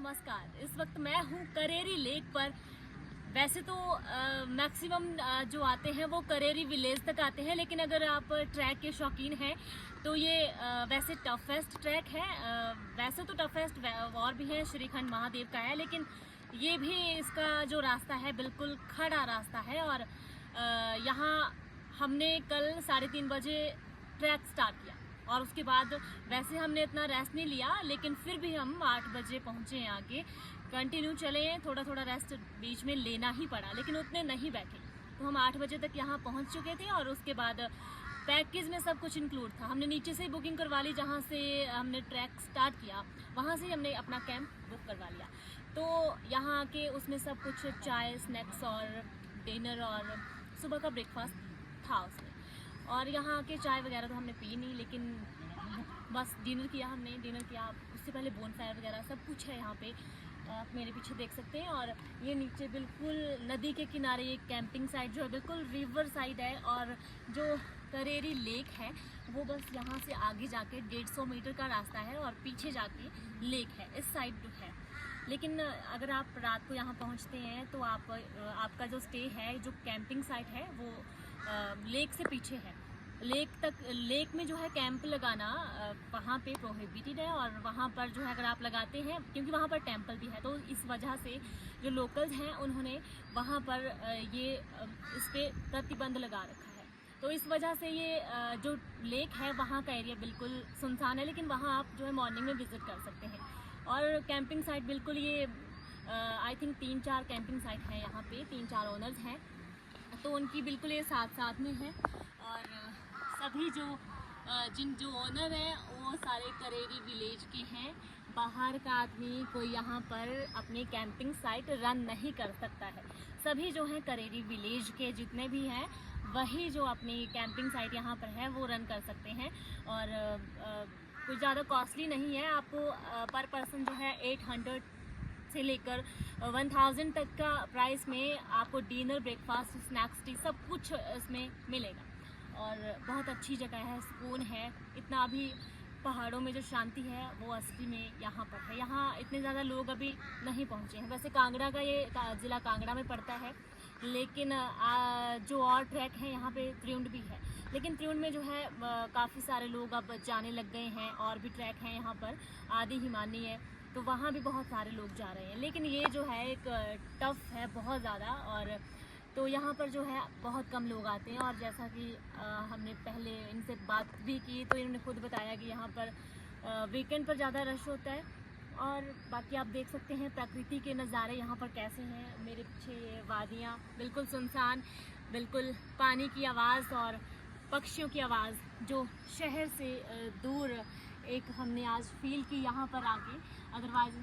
नमस्कार। इस वक्त मैं हूँ करेरी लेक पर। वैसे तो मैक्सिमम जो आते हैं वो करेरी विलेज तक आते हैं, लेकिन अगर आप ट्रैक के शौकीन हैं तो ये वैसे टफेस्ट ट्रैक है। वैसे तो टफेस्ट और भी है, श्रीखंड महादेव का है, लेकिन ये भी इसका जो रास्ता है बिल्कुल खड़ा रास्ता है। और यहाँ हमने कल 3:30 बजे ट्रैक स्टार्ट किया और उसके बाद वैसे हमने इतना रेस्ट नहीं लिया, लेकिन फिर भी हम 8 बजे पहुँचे हैं आगे। कंटिन्यू चले, थोड़ा थोड़ा रेस्ट बीच में लेना ही पड़ा, लेकिन उतने नहीं बैठे। तो हम 8 बजे तक यहाँ पहुँच चुके थे और उसके बाद पैकेज में सब कुछ इंक्लूड था। हमने नीचे से बुकिंग करवा ली, जहाँ से हमने ट्रैक स्टार्ट किया वहाँ से हमने अपना कैंप बुक करवा लिया। तो यहाँ के उसमें सब कुछ चाय, स्नैक्स और डिनर और सुबह का ब्रेकफास्ट था उसमें। और यहाँ के चाय वगैरह तो हमने पी नहीं, लेकिन बस डिनर किया हमने। डिनर किया, उससे पहले बोनफायर वगैरह सब कुछ है यहाँ पे, आप मेरे पीछे देख सकते हैं। और ये नीचे बिल्कुल नदी के किनारे एक कैंपिंग साइट जो है बिल्कुल रिवर साइड है। और जो करेरी लेक है वो बस यहाँ से आगे जाके 150 मीटर का रास्ता है और पीछे जाके लेक है, इस साइड तो है। लेकिन अगर आप रात को यहाँ पहुँचते हैं तो आपका जो स्टे है, जो कैंपिंग साइट है वो लेक से पीछे है। लेक में जो है कैंप लगाना वहाँ पे प्रोहिबिटेड है। और वहाँ पर जो है अगर आप लगाते हैं, क्योंकि वहाँ पर टेंपल भी है, तो इस वजह से जो लोकल्स हैं उन्होंने वहाँ पर इस पे प्रतिबंध लगा रखा है। तो इस वजह से ये जो लेक है वहाँ का एरिया बिल्कुल सुनसान है, लेकिन वहाँ आप जो है मॉर्निंग में विज़िट कर सकते हैं। और कैंपिंग साइट बिल्कुल ये आई थिंक 3-4 कैंपिंग साइट हैं यहाँ पे, 3-4 ओनर्स हैं, तो उनकी बिल्कुल ये साथ में है। और सभी जो ओनर हैं वो सारे करेरी विलेज के हैं। बाहर का आदमी कोई यहाँ पर अपनी कैंपिंग साइट रन नहीं कर सकता है। सभी जो हैं करेरी विलेज के जितने भी हैं वही जो अपनी कैंपिंग साइट यहाँ पर है वो रन कर सकते हैं। और कुछ ज़्यादा कॉस्टली नहीं है, आपको पर पर्सन जो है 800 से लेकर 1000 तक का प्राइस में आपको डिनर, ब्रेकफास्ट, स्नैक्स, टी सब कुछ इसमें मिलेगा। और बहुत अच्छी जगह है, सुकून है। इतना अभी पहाड़ों में जो शांति है वो असली में यहाँ पर है। यहाँ इतने ज़्यादा लोग अभी नहीं पहुँचे हैं। वैसे कांगड़ा का ये ज़िला कांगड़ा में पड़ता है, लेकिन जो और ट्रैक है यहाँ पे त्रिउंड भी है, लेकिन त्रिउंड में जो है काफ़ी सारे लोग अब जाने लग गए हैं। और भी ट्रैक हैं यहाँ पर, आदि हिमानी है, तो वहाँ भी बहुत सारे लोग जा रहे हैं। लेकिन ये जो है एक टफ़ है बहुत ज़्यादा, और तो यहाँ पर जो है बहुत कम लोग आते हैं। और जैसा कि हमने पहले इनसे बात भी की तो इन्होंने खुद बताया कि यहाँ पर वीकेंड पर ज़्यादा रश होता है। और बाकी आप देख सकते हैं प्रकृति के नज़ारे यहाँ पर कैसे हैं। मेरे पीछे ये वादियाँ बिल्कुल सुनसान, बिल्कुल पानी की आवाज़ और पक्षियों की आवाज़ जो शहर से दूर एक हमने आज फील की यहाँ पर आके। अदरवाइज़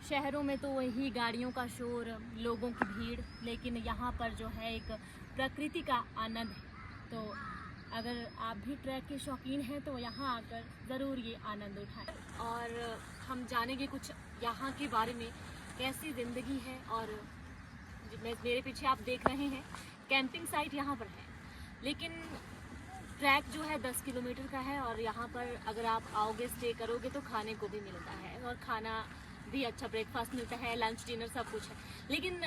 शहरों में तो वही गाड़ियों का शोर, लोगों की भीड़, लेकिन यहाँ पर जो है एक प्रकृति का आनंद है। तो अगर आप भी ट्रैक के शौकीन हैं तो यहाँ आकर ज़रूर ये आनंद उठाएं। और हम जानेंगे कुछ यहाँ के बारे में, कैसी ज़िंदगी है। और मेरे पीछे आप देख रहे हैं कैंपिंग साइट यहाँ पर है, लेकिन ट्रैक जो है 10 किलोमीटर का है। और यहाँ पर अगर आप आओगे, स्टे करोगे तो खाने को भी मिलता है, और खाना भी अच्छा, ब्रेकफास्ट मिलता है, लंच, डिनर सब कुछ है। लेकिन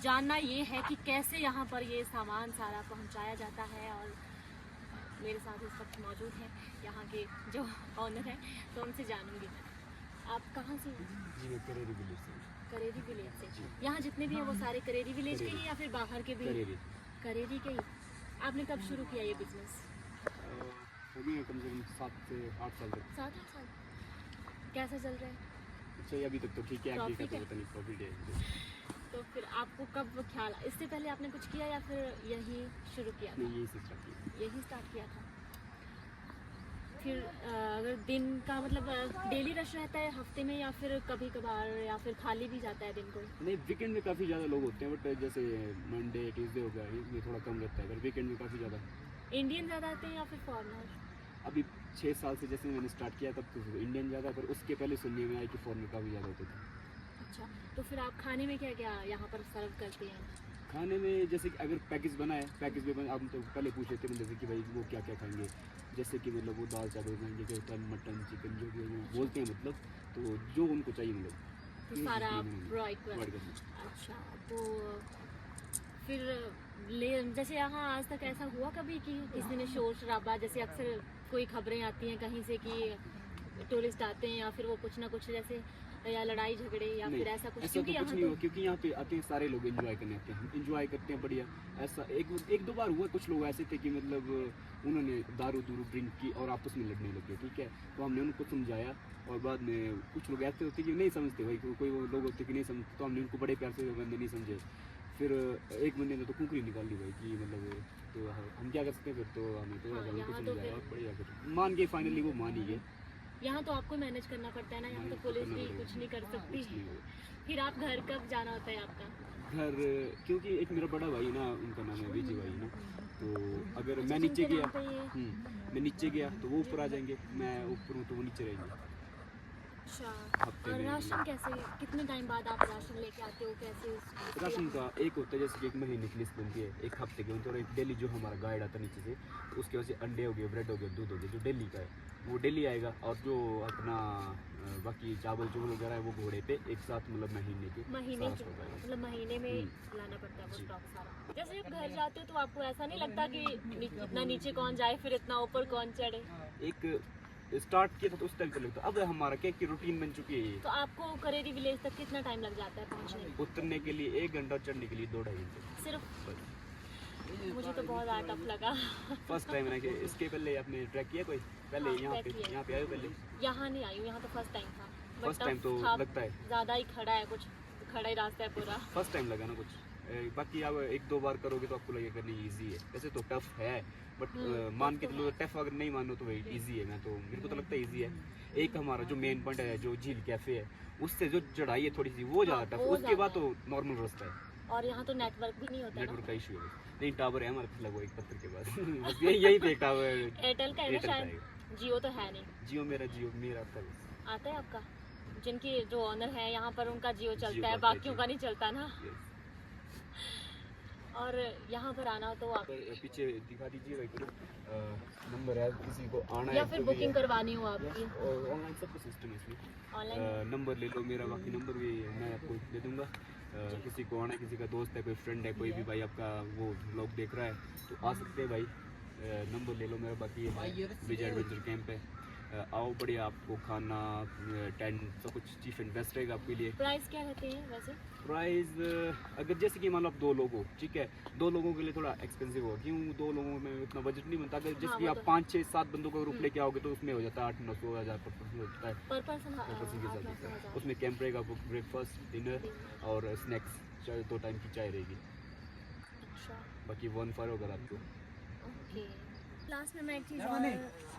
जानना ये है कि कैसे यहाँ पर ये सामान सारा पहुँचाया जाता है। और मेरे साथ इस वक्त मौजूद हैं यहाँ के जो ऑनर हैं, तो उनसे जानूँगी। आप कहाँ से हैं? जी, मैं करेरी विलेज से। करेरी विलेज से। यहाँ जितने भी हैं वो सारे करेरी विलेज के ही या फिर बाहर के भी? करेरी के ही। आपने कब शुरू किया ये बिजनेस? हो गए कम से कम 7 से 8 साल तक। 7-8 साल। कैसा चल रहा है? अच्छा, अभी तक तो ठीक है, आगे का तो पता नहीं, प्रॉफिट है। तो फिर आपको कब ख्याल, इससे पहले आपने कुछ किया या फिर यही शुरू किया था? नहीं, यही स्टार्ट किया। फिर अगर दिन का मतलब डेली रश रहता है हफ्ते में, या फिर कभी कभार, या फिर खाली भी जाता है दिन को? नहीं, वीकेंड में काफ़ी ज़्यादा लोग होते हैं, बट जैसे मंडे, ट्यूसडे हो गया, इसमें थोड़ा कम रहता है, पर वीकेंड में काफ़ी ज़्यादा। इंडियन ज़्यादा आते हैं या फिर फॉरेनर? अभी 6 साल से जैसे मैंने स्टार्ट किया तब तो इंडियन ज़्यादा, पर उसके पहले सुनने में आया कि फॉरेनर काफ़ी ज़्यादा होते थे। अच्छा, तो फिर आप खाने में क्या क्या यहाँ पर सर्व करते हैं? खाने में जैसे कि अगर पैकेज बना है, पैकेज में आप तो पहले पूछ लेते हैं जैसे कि भाई वो क्या क्या खाएंगे, जैसे कि मतलब वो दाल चावल खाएंगे, जैसे मटन, चिकन, जो भी वो बोलते हैं, मतलब तो जो उनको चाहिए मतलब तो सारा आप नहीं, प्रोवाइड कर। provide करते हैं। अच्छा, तो फिर जैसे यहाँ आज तक ऐसा हुआ कभी कि किसी ने शोर शराबा, जैसे अक्सर कोई खबरें आती हैं कहीं से कि टूरिस्ट आते हैं या फिर वो कुछ ना कुछ जैसे या लड़ाई झगड़े या नहीं, फिर ऐसा कुछ, ऐसा क्योंकि तो कुछ यहाँ नहीं तो हुआ, क्योंकि यहाँ पे आते हैं सारे लोग एंजॉय करने आते हैं, हम एंजॉय करते हैं बढ़िया। ऐसा एक दो बार हुआ, कुछ लोग ऐसे थे कि मतलब उन्होंने दारू ड्रिंक की और आपस में लड़ने लगे, ठीक है, तो हमने उनको समझाया और बाद में कुछ लोग ऐसे होते कि नहीं समझते भाई, कोई लोग होते कि नहीं समझते, तो हमने उनको बड़े प्यार से बंदे नहीं समझे। फिर एक बंदे ने तो कुकरी निकाल दी भाई कि मतलब, तो हम क्या कर सकते हैं फिर, तो हमें तो हाँ, उनको यहाँ तो समझाया फिर- और बढ़िया फिर मान गए, फाइनली वो मान ही गए। यहाँ तो आपको मैनेज करना पड़ता है ना, यहाँ तो हाँ, पुलिस करना भी पड़ेगा। कुछ नहीं कर सकती। कुछ नहीं हुआ। फिर आप घर कब जाना होता है आपका? घर, क्योंकि एक मेरा बड़ा भाई ना, उनका नाम है विजय भाई ना, तो अगर अच्छा, मैं नीचे जिनके गया, नाम पे ये- मैं नीचे गया तो वो ऊपर आ जाएंगे, मैं ऊपर हूँ तो वो नीचे रहेंगे। अच्छा, हफ्ते और में राशन कैसे, कितने टाइम बाद आप राशन लेके आते हो, कैसे राशन का एक होता है जैसे कि एक महीने की लिस्ट बनती है, एक हफ्ते की बनती है, और एक डेली जो हमारा गाइड आता है नीचे से, तो उसके वजह से अंडे हो गए, ब्रेड हो गया, दूध हो गया, जो डेली का है वो डेली आएगा, और जो अपना बाकी चावल वगैरह है वो घोड़े पे एक साथ, मतलब महीने के महीने सारा के, स्टॉक आएगा। मतलब महीने में लाना पड़ता है वो जी। स्टॉक सारा। जैसे जब घर जाते हो तो आपको ऐसा नहीं लगता कि इतना नीचे कौन जाए फिर इतना ऊपर कौन चढ़े? एक स्टार्ट किया था तो उस टाइम पे लगता, अब हमारा क्या कि रूटीन बन चुकी है ये। तो आपको करेरी विलेज तक कितना टाइम लग जाता है पहुँचने में? उतरने के लिए 1 घंटा, चढ़ने के लिए 2-2.5 घंटे। सिर्फ? मुझे तो बहुत टफ लगा। फर्स्ट टाइम है कि इसके पहले आपने ट्रैक किया कोई, पहले हाँ, यहाँ ट्रैक किया। यहाँ पे आए हो पहले? यहाँ नहीं आई हूँ, यहाँ तो फर्स्ट टाइम था। But फर्स्ट टाइम tough तो था, लगता है, ज़्यादा ही खड़ा है, कुछ खड़ा ही रास्ता है पूरा। फर्स्ट टाइम लगा ना कुछ। बाकी आप 1-2 बार करोगे तो आपको लगेगा नहीं इजी है, वैसे तो टफ है, बट मान के चलो टफ अगर नहीं मानो तो भाई इजी है, मैं तो मेरे को तो लगता है इजी है। एक हमारा जो मेन पॉइंट है जो झील कैफे है, उससे जो चढ़ाई है थोड़ी सी वो ज़्यादा टफ, वो उसके बाद ज़्यादा तो नॉर्मल रास्ता है। और यहाँ तो नेटवर्क भी नहीं होता ना। नेटवर्क का इशू है, नहीं टावर है हमारे पास लगभग एक पत्थर के पास बस यही पे टावर एयरटेल का है ना एयरटेल का शायद, जियो तो है नहीं। जियो मेरा आता है। आता है आपका? जिनकी जो ऑनर है यहाँ पर उनका जियो चलता है, चलता है, बाकियों का नहीं चलता ना। Yes. और यहाँ पर आना हो तो आप पर पीछे दिखा दीजिए भाई, नंबर है, किसी को आना या है फिर तो भी बुकिंग है। करवानी हो आपकी और ऑनलाइन सब कुछ सिस्टम है इसमें। ऑनलाइन? नंबर ले लो मेरा, बाकी नंबर भी मैं आपको दे दूंगा। किसी को आना है, किसी का दोस्त है, कोई फ्रेंड है, कोई भी भाई आपका वो व्लॉग देख रहा है तो आ सकते हैं भाई। नंबर ले लो मेरा, बाकी विजय एडवेंचर कैंप है, आओ, बढ़िया आपको खाना, टेंट सब कुछ चीफ एंड बेस्ट रहेगा आपके लिए। प्राइस क्या रहते हैं वैसे? प्राइस अगर जैसे कि मान लो आप 2 लोग हो, ठीक है, 2 लोगों के लिए थोड़ा एक्सपेंसिव होगा, क्यों 2 लोगों में इतना बजट नहीं बनता। अगर जैसे हाँ, कि वो आप तो 5-6-7 बंदों का ग्रुप लेके आओगे तो उसमें हो जाता है 800-900 पर पर्सन होता है, पर पर्सन? per person के हिसाब से। 800-900 उसमें कैंप रहेगा, आपको ब्रेकफास्ट, डिनर और स्नैक्स, 2 टाइम की चाय रहेगी, अच्छा, बाकी 1 फॉर होगा आपको। ओके। लास्ट में मैं एक चीज़ और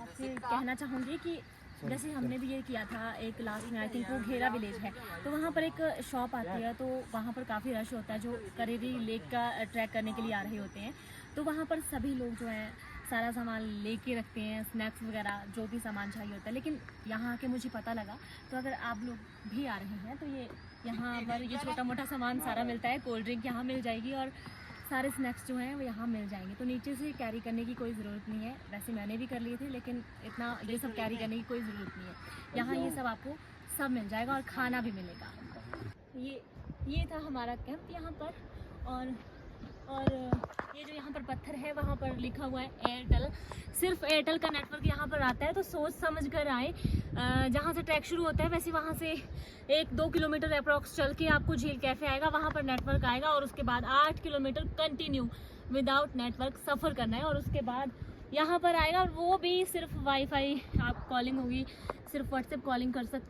आपसे कहना चाहूँगी कि जैसे हमने भी ये किया था एक लास्ट में, आई थिंक वो घेरा विलेज है, तो वहाँ पर एक शॉप आती है, तो वहाँ पर काफ़ी रश होता है जो करेरी लेक का ट्रैक करने के लिए आ रहे होते हैं। तो वहाँ पर सभी लोग जो हैं सारा सामान लेके रखते हैं, स्नैक्स वगैरह जो भी सामान चाहिए होता है। लेकिन यहाँ आके मुझे पता लगा, तो अगर आप लोग भी आ रहे हैं तो ये यहाँ पर ये छोटा मोटा सामान सारा मिलता है, कोल्ड ड्रिंक यहाँ मिल जाएगी और सारे स्नैक्स जो हैं वो यहाँ मिल जाएंगे। तो नीचे से कैरी करने की कोई ज़रूरत नहीं है, वैसे मैंने भी कर लिए थे, लेकिन इतना ये सब कैरी करने की कोई ज़रूरत नहीं है। यहाँ ये सब आपको सब मिल जाएगा और खाना भी मिलेगा। ये था हमारा कैंप यहाँ पर। और ये जो यहाँ पर पत्थर है वहाँ पर लिखा हुआ है एयरटेल। सिर्फ एयरटेल का नेटवर्क यहाँ पर आता है, तो सोच समझ कर आए। जहाँ से ट्रैक शुरू होता है वैसे वहाँ से 1-2 किलोमीटर अप्रॉक्स चल के आपको झील कैफे आएगा, वहाँ पर नेटवर्क आएगा और उसके बाद 8 किलोमीटर कंटिन्यू विदाउट नेटवर्क सफ़र करना है और उसके बाद यहाँ पर आएगा, और वो भी सिर्फ वाईफाई, आप कॉलिंग होगी, सिर्फ व्हाट्सएप कॉलिंग कर सकते हो।